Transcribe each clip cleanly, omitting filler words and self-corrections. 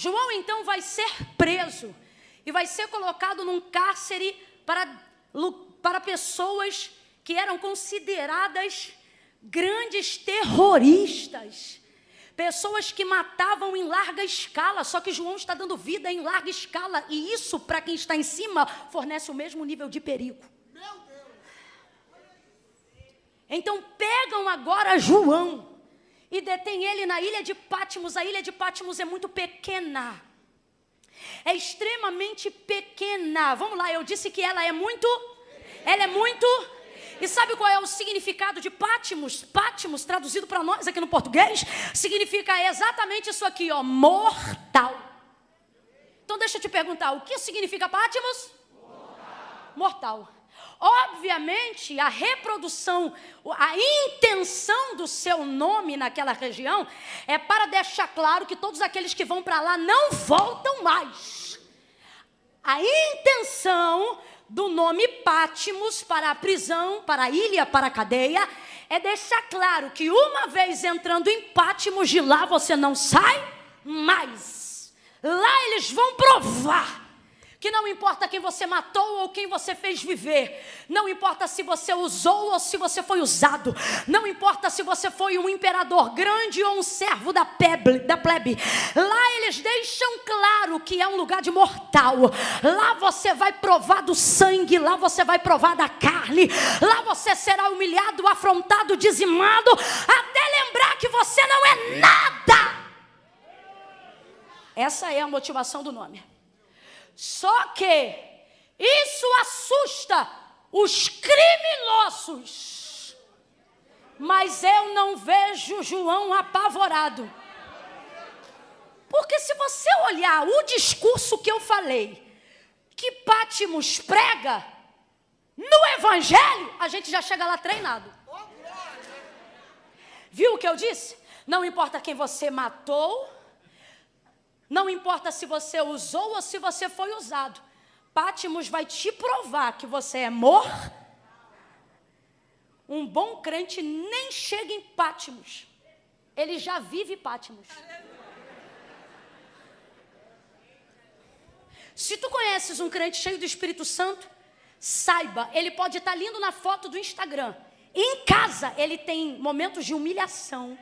João então vai ser preso e vai ser colocado num cárcere para pessoas que eram consideradas grandes terroristas, pessoas que matavam em larga escala, só que João está dando vida em larga escala, e isso, para quem está em cima, fornece o mesmo nível de perigo. Então pegam agora João e detêm ele na ilha de Patmos. A ilha de Patmos é muito pequena, é extremamente pequena. Vamos lá, eu disse que ela é muito. E sabe qual é o significado de Patmos? Patmos, traduzido para nós aqui no português, significa exatamente isso aqui, ó, mortal. Então deixa eu te perguntar, o que significa Patmos? Mortal. Obviamente, a reprodução, a intenção do seu nome naquela região é para deixar claro que todos aqueles que vão para lá não voltam mais. A intenção do nome Patmos para a prisão, para a ilha, para a cadeia, é deixar claro que uma vez entrando em Patmos, de lá você não sai mais. Lá eles vão provar que não importa quem você matou ou quem você fez viver, não importa se você usou ou se você foi usado, não importa se você foi um imperador grande ou um servo da plebe, lá eles deixam claro que é um lugar de mortal. Lá você vai provar do sangue, lá você vai provar da carne, lá você será humilhado, afrontado, dizimado, até lembrar que você não é nada. Essa é a motivação do nome. Só que isso assusta os criminosos, mas eu não vejo João apavorado. Porque se você olhar o discurso que eu falei, que Patmos prega, no Evangelho, a gente já chega lá treinado. Viu o que eu disse? Não importa quem você matou, não importa se você usou ou se você foi usado. Patmos vai te provar que você é Um bom crente nem chega em Patmos. Ele já vive Patmos. Se tu conheces um crente cheio do Espírito Santo, saiba, ele pode estar lindo na foto do Instagram. Em casa, ele tem momentos de humilhação.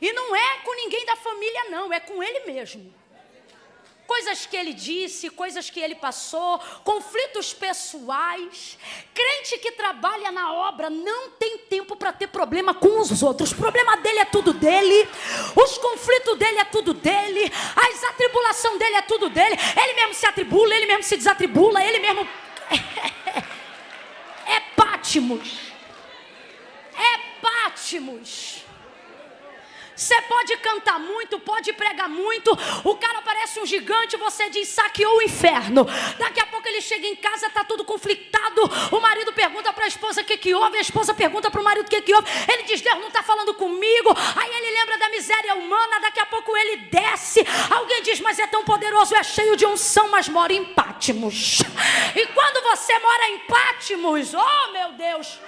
E não é com ninguém da família, não, é com ele mesmo. Coisas que ele disse, coisas que ele passou, conflitos pessoais. Crente que trabalha na obra não tem tempo para ter problema com os outros. O problema dele é tudo dele, os conflitos dele é tudo dele, as atribulações dele é tudo dele. Ele mesmo se atribula, ele mesmo se desatribula, ele mesmo... É Patmos. É Patmos. Você pode cantar muito, pode pregar muito, o cara parece um gigante, você diz, saqueou o inferno. Daqui a pouco ele chega em casa, está tudo conflitado, o marido pergunta para a esposa o que houve, a esposa pergunta para o marido o que houve, ele diz, Deus não está falando comigo, aí ele lembra da miséria humana, daqui a pouco ele desce, alguém diz, mas é tão poderoso, é cheio de unção, mas mora em Patmos. E quando você mora em Patmos, oh meu Deus...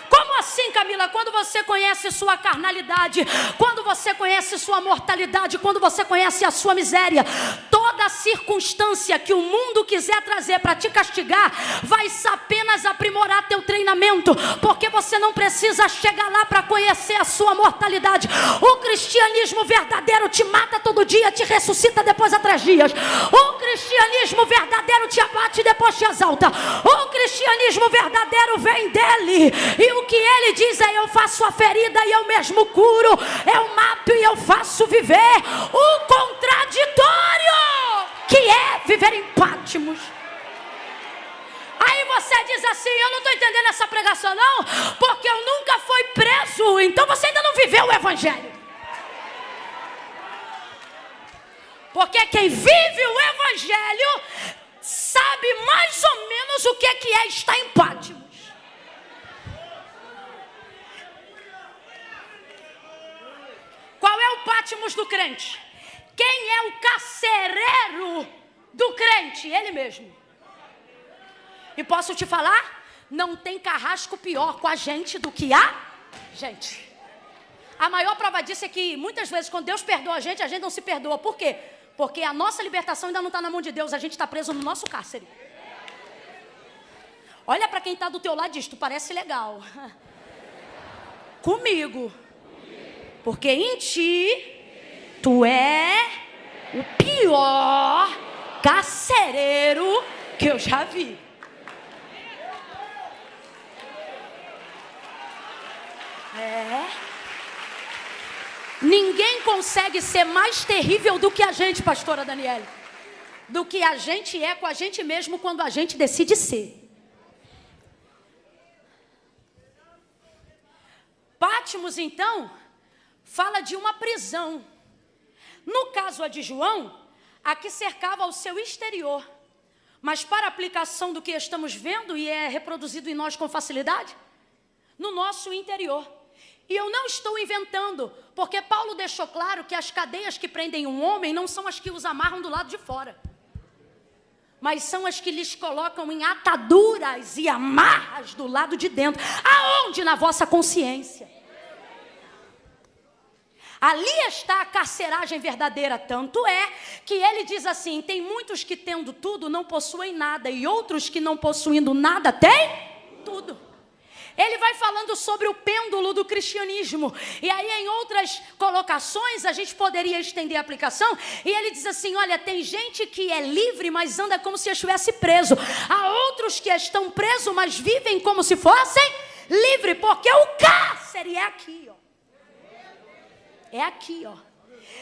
Como assim, Camila? Quando você conhece sua carnalidade, quando você conhece sua mortalidade, quando você conhece a sua miséria, toda circunstância que o mundo quiser trazer para te castigar, vai apenas aprimorar teu treinamento, porque você não precisa chegar lá para conhecer a sua mortalidade. O cristianismo verdadeiro te mata todo dia, te ressuscita depois a 3 dias. O cristianismo verdadeiro te abate e depois te exalta. O cristianismo verdadeiro vem dele, e o que ele diz é, eu faço a ferida e eu mesmo curo, eu mato e eu faço viver. O contraditório que é viver em Patmos. Aí você diz assim, eu não estou entendendo essa pregação não, porque eu nunca fui preso, então você ainda não viveu o Evangelho. Porque quem vive o Evangelho sabe mais ou menos o que é estar em Patmos. Qual é o Patmos do crente? Quem é o carcereiro do crente? Ele mesmo. E posso te falar? Não tem carrasco pior com a gente do que a gente. A maior prova disso é que muitas vezes quando Deus perdoa a gente não se perdoa. Por quê? Porque a nossa libertação ainda não está na mão de Deus, a gente está preso no nosso cárcere. Olha para quem está do teu lado e diz, tu parece legal. Comigo. Porque em ti, tu é o pior carcereiro que eu já vi. Ninguém consegue ser mais terrível do que a gente, pastora Daniele. Do que a gente é com a gente mesmo quando a gente decide ser. Pátimos, então, fala de uma prisão. No caso a de João, a que cercava o seu exterior. Mas para a aplicação do que estamos vendo e é reproduzido em nós com facilidade, no nosso interior. E eu não estou inventando, porque Paulo deixou claro que as cadeias que prendem um homem não são as que os amarram do lado de fora, mas são as que lhes colocam em ataduras e amarras do lado de dentro. Aonde? Na vossa consciência. Ali está a carceragem verdadeira, tanto é que ele diz assim, tem muitos que tendo tudo não possuem nada, e outros que não possuindo nada têm tudo. Ele vai falando sobre o pêndulo do cristianismo. E aí em outras colocações a gente poderia estender a aplicação. E ele diz assim, olha, tem gente que é livre, mas anda como se estivesse preso. Há outros que estão presos, mas vivem como se fossem livres. Porque o cárcere é aqui, ó. É aqui, ó.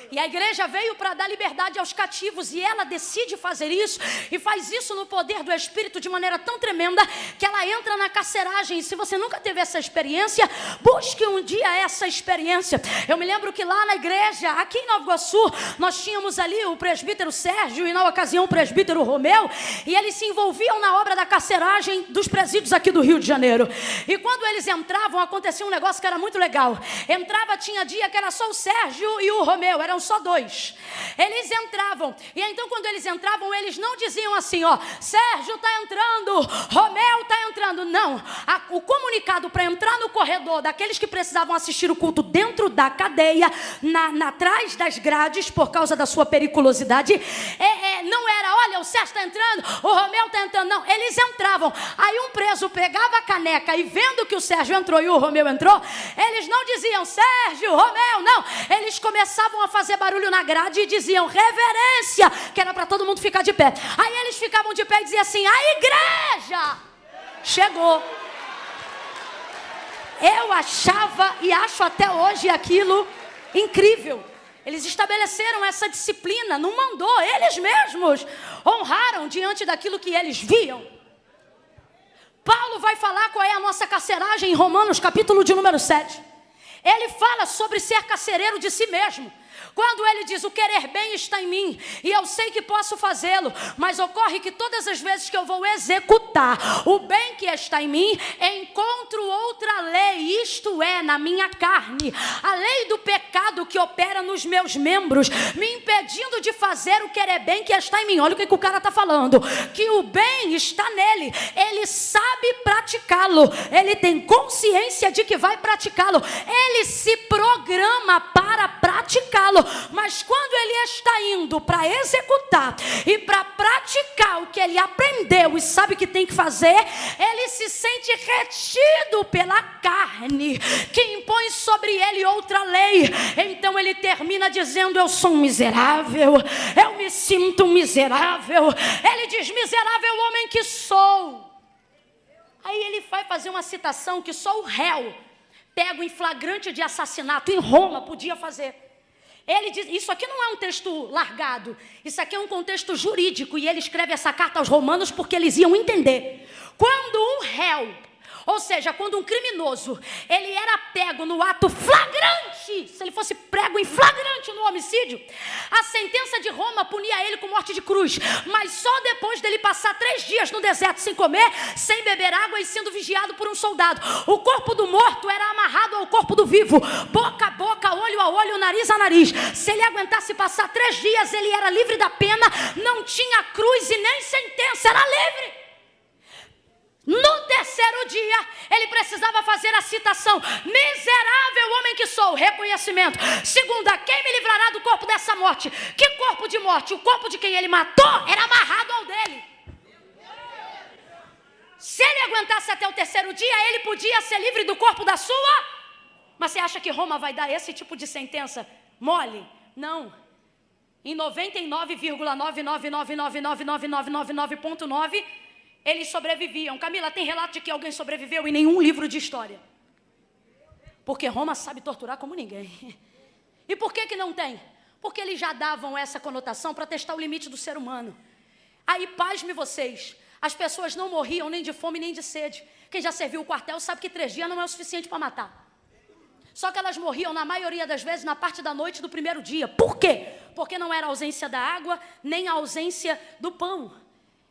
E a igreja veio para dar liberdade aos cativos, e ela decide fazer isso, e faz isso no poder do Espírito de maneira tão tremenda, que ela entra na carceragem. E se você nunca teve essa experiência, busque um dia essa experiência. Eu me lembro que lá na igreja, aqui em Nova Iguaçu, nós tínhamos ali o presbítero Sérgio, e na ocasião o presbítero Romeu, e eles se envolviam na obra da carceragem dos presídios aqui do Rio de Janeiro. E quando eles entravam, acontecia um negócio que era muito legal. Entrava, tinha dia que era só o Sérgio e o Romeu, eram só dois. Eles entravam, e então quando eles entravam, eles não diziam assim, ó, Sérgio está entrando, Romeu está entrando. Não, o comunicado para entrar no corredor daqueles que precisavam assistir o culto dentro da cadeia, atrás das grades, por causa da sua periculosidade, não era, olha, o Sérgio está entrando, o Romeu está entrando. Não, eles entravam. Aí um preso pegava a caneca e vendo que o Sérgio entrou e o Romeu entrou, eles não diziam Sérgio, Romeu, não. Eles começavam a fazer barulho na grade e diziam reverência, que era para todo mundo ficar de pé. Aí eles ficavam de pé e diziam assim, a igreja chegou. Eu achava e acho até hoje aquilo incrível. Eles estabeleceram essa disciplina, não mandou, eles mesmos honraram diante daquilo que eles viam. Paulo vai falar qual é a nossa carceragem em Romanos, capítulo de número 7. Ele fala sobre ser carcereiro de si mesmo. Quando ele diz, o querer bem está em mim, e eu sei que posso fazê-lo, mas ocorre que todas as vezes que eu vou executar o bem que está em mim, encontro outra lei, isto é, na minha carne, a lei do pecado que opera nos meus membros, me impedindo de fazer o querer bem que está em mim. Olha o que o cara está falando, que o bem está nele, ele sabe praticá-lo, ele tem consciência de que vai praticá-lo, ele se programa para praticá-lo. Mas quando ele está indo para executar e para praticar o que ele aprendeu e sabe que tem que fazer, ele se sente retido pela carne, que impõe sobre ele outra lei. Então ele termina dizendo, eu sou um miserável, eu me sinto miserável. Ele diz, miserável homem que sou. Aí ele vai fazer uma citação que só o réu pego em flagrante de assassinato em Roma podia fazer. Ele diz, isso aqui não é um texto largado, isso aqui é um contexto jurídico, e ele escreve essa carta aos romanos porque eles iam entender. Quando um réu, ou seja, quando um criminoso, ele era pego no ato flagrante, se ele fosse prego em flagrante no homicídio, a sentença de Roma punia ele com morte de cruz, mas só depois dele passar 3 dias no deserto sem comer, sem beber água e sendo vigiado por um soldado. O corpo do morto era amarrado ao corpo do vivo, boca a boca, olho a olho, nariz a nariz. Se ele aguentasse passar 3 dias, ele era livre da pena, não tinha cruz e nem sentença, era livre. No terceiro dia, ele precisava fazer a citação: miserável homem que sou, reconhecimento. Segunda, quem me livrará do corpo dessa morte? Que corpo de morte? O corpo de quem ele matou era amarrado ao dele. Se ele aguentasse até o terceiro dia, ele podia ser livre do corpo da sua. Mas você acha que Roma vai dar esse tipo de sentença mole? Não. Em 99,999999999.9 eles sobreviviam. Camila, tem relato de que alguém sobreviveu em nenhum livro de história? Porque Roma sabe torturar como ninguém. E por que não tem? Porque eles já davam essa conotação para testar o limite do ser humano. Aí, pasme vocês, as pessoas não morriam nem de fome nem de sede. Quem já serviu o quartel sabe que 3 dias não é o suficiente para matar. Só que elas morriam, na maioria das vezes, na parte da noite do primeiro dia. Por quê? Porque não era a ausência da água, nem a ausência do pão.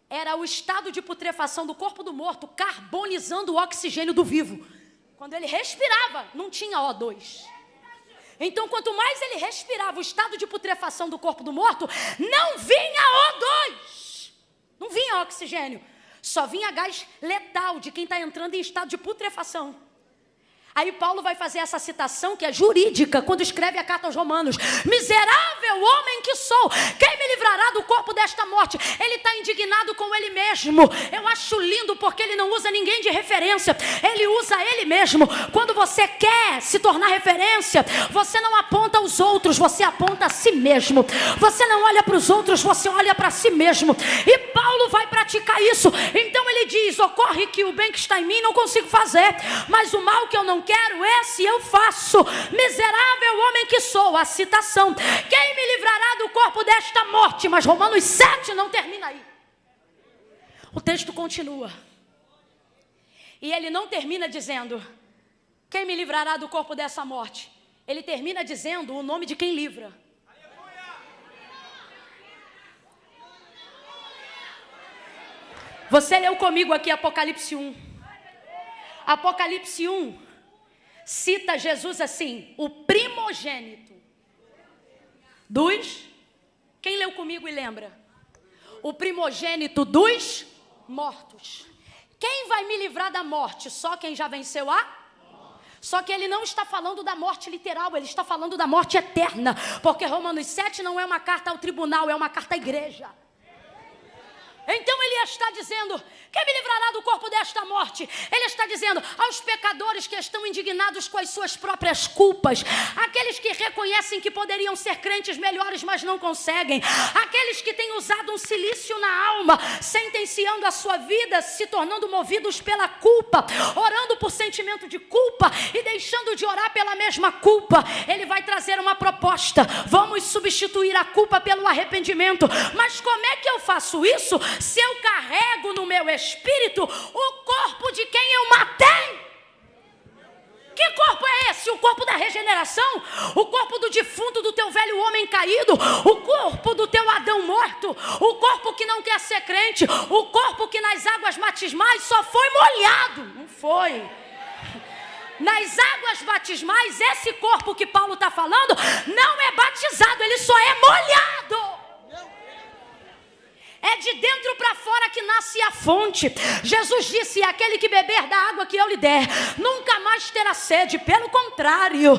Era o estado de putrefação do corpo do morto, carbonizando o oxigênio do vivo. Quando ele respirava, não tinha O2. Então, quanto mais ele respirava o estado de putrefação do corpo do morto, não vinha O2. Não vinha oxigênio. Só vinha gás letal de quem está entrando em estado de putrefação. Aí Paulo vai fazer essa citação que é jurídica, quando escreve a carta aos Romanos: miserável homem que sou, quem me livrará do corpo desta morte? Ele está indignado com ele mesmo. Eu acho lindo porque ele não usa ninguém de referência, ele usa ele mesmo. Quando você quer se tornar referência, você não aponta aos outros, você aponta a si mesmo. Você não olha para os outros, você olha para si mesmo. E Paulo vai praticar isso. Então ele diz: ocorre que o bem que está em mim não consigo fazer, mas o mal que eu não quero, esse eu faço. Miserável homem que sou. A citação: quem me livrará do corpo desta morte? Mas Romanos 7 não termina aí. O texto continua. E ele não termina dizendo: quem me livrará do corpo dessa morte? Ele termina dizendo o nome de quem livra. Você leu comigo aqui Apocalipse 1. Apocalipse 1 cita Jesus assim: o primogênito dos... Quem leu comigo e lembra? O primogênito dos mortos. Quem vai me livrar da morte? Só quem já venceu a... Só que ele não está falando da morte literal, ele está falando da morte eterna. Porque Romanos 7 não é uma carta ao tribunal, é uma carta à igreja. Então ele está dizendo: quem me livrará do corpo desta morte? Ele está dizendo aos pecadores que estão indignados com as suas próprias culpas, aqueles que reconhecem que poderiam ser crentes melhores, mas não conseguem, aqueles que têm usado um cilício na alma, sentenciando a sua vida, se tornando movidos pela culpa, orando por sentimento de culpa e deixando de orar pela mesma culpa. Ele vai trazer uma proposta: vamos substituir a culpa pelo arrependimento. Mas como é que eu faço isso se eu carrego no meu espírito o corpo de quem eu matei? Que corpo é esse? O corpo da regeneração? O corpo do defunto, do teu velho homem caído? O corpo do teu Adão morto? O corpo que não quer ser crente? O corpo que nas águas batismais só foi molhado? Não foi. Nas águas batismais, esse corpo que Paulo está falando não é batizado, ele só é molhado. É de dentro para fora que nasce a fonte. Jesus disse: aquele que beber da água que eu lhe der, nunca mais terá sede. Pelo contrário,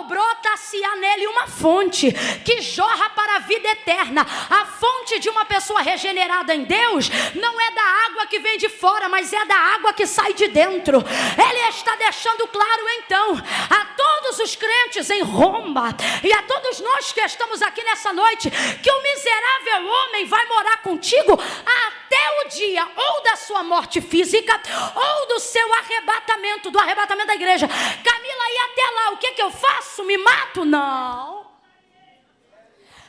brota-se-á nele uma fonte que jorra para a vida eterna. A fonte de uma pessoa regenerada em Deus não é da água que vem de fora, mas é da água que sai de dentro. Ele está deixando claro então a todos os crentes em Roma e a todos nós que estamos aqui nessa noite, que o miserável homem vai morar contigo até o dia ou da sua morte física ou do seu arrebatamento, do arrebatamento da igreja. Camila, e até lá o que eu faço? Me mato? Não.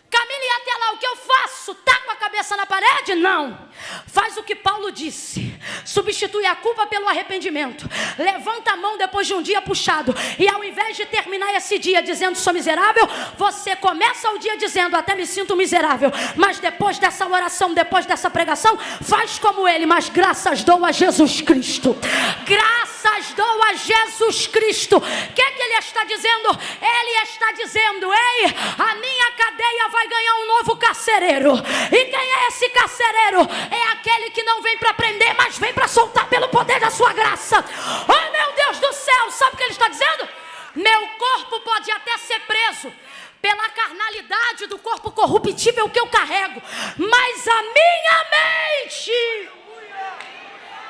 Camila, e até lá o que eu faço? Taco a cabeça na parede? Não. Faz o que Paulo disse: substitui a culpa pelo arrependimento. Levanta a mão depois de um dia puxado, e ao invés de terminar esse dia dizendo sou miserável, você começa o dia dizendo até me sinto miserável, mas depois dessa oração, depois dessa pregação, faz como ele: mas graças dou a Jesus Cristo. Graças dou a Jesus Cristo. O que é que ele está dizendo? Ele está dizendo: ei, a minha cadeia vai ganhar um novo carcereiro. E quem é esse carcereiro? É aquele que não vem para prender, mas vem para soltar pelo incorruptível que eu carrego, mas a minha mente.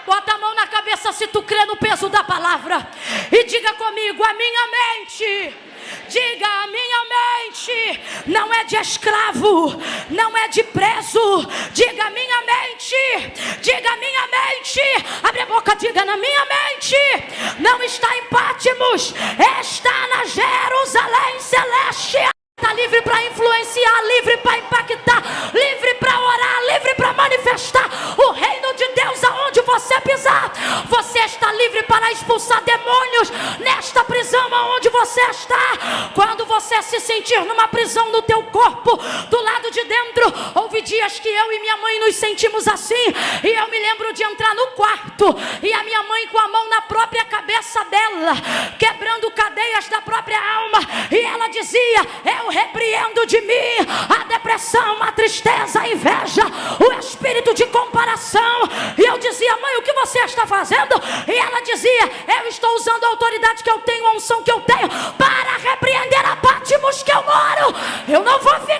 Bota a mão na cabeça se tu crê no peso da palavra e diga comigo: a minha mente. Diga: a minha mente não é de escravo, não é de preso. Diga: minha mente. Diga: minha mente. Abre a boca, diga: na minha mente não está em Pátimos, está na Jerusalém celeste. Está livre para influenciar, livre para impactar, livre para orar, livre para manifestar o reino de Deus aonde você pisar. Você está livre para expulsar demônios nesta prisão aonde você está. Quando você se sentir numa prisão no teu corpo, do lado de dentro, houve dias que eu e minha mãe nos sentimos assim, e eu me lembro de entrar no quarto e a minha mãe com a mão na própria cabeça dela, quebrando cadeias da própria alma, e ela dizia: eu repreendo de mim a depressão, a tristeza, a inveja, o espírito de comparação. E eu dizia: mãe, o que você está fazendo? E ela dizia: eu estou usando a autoridade que eu tenho, a unção que eu tenho, para repreender a Pátimos que eu moro. Eu não vou ficar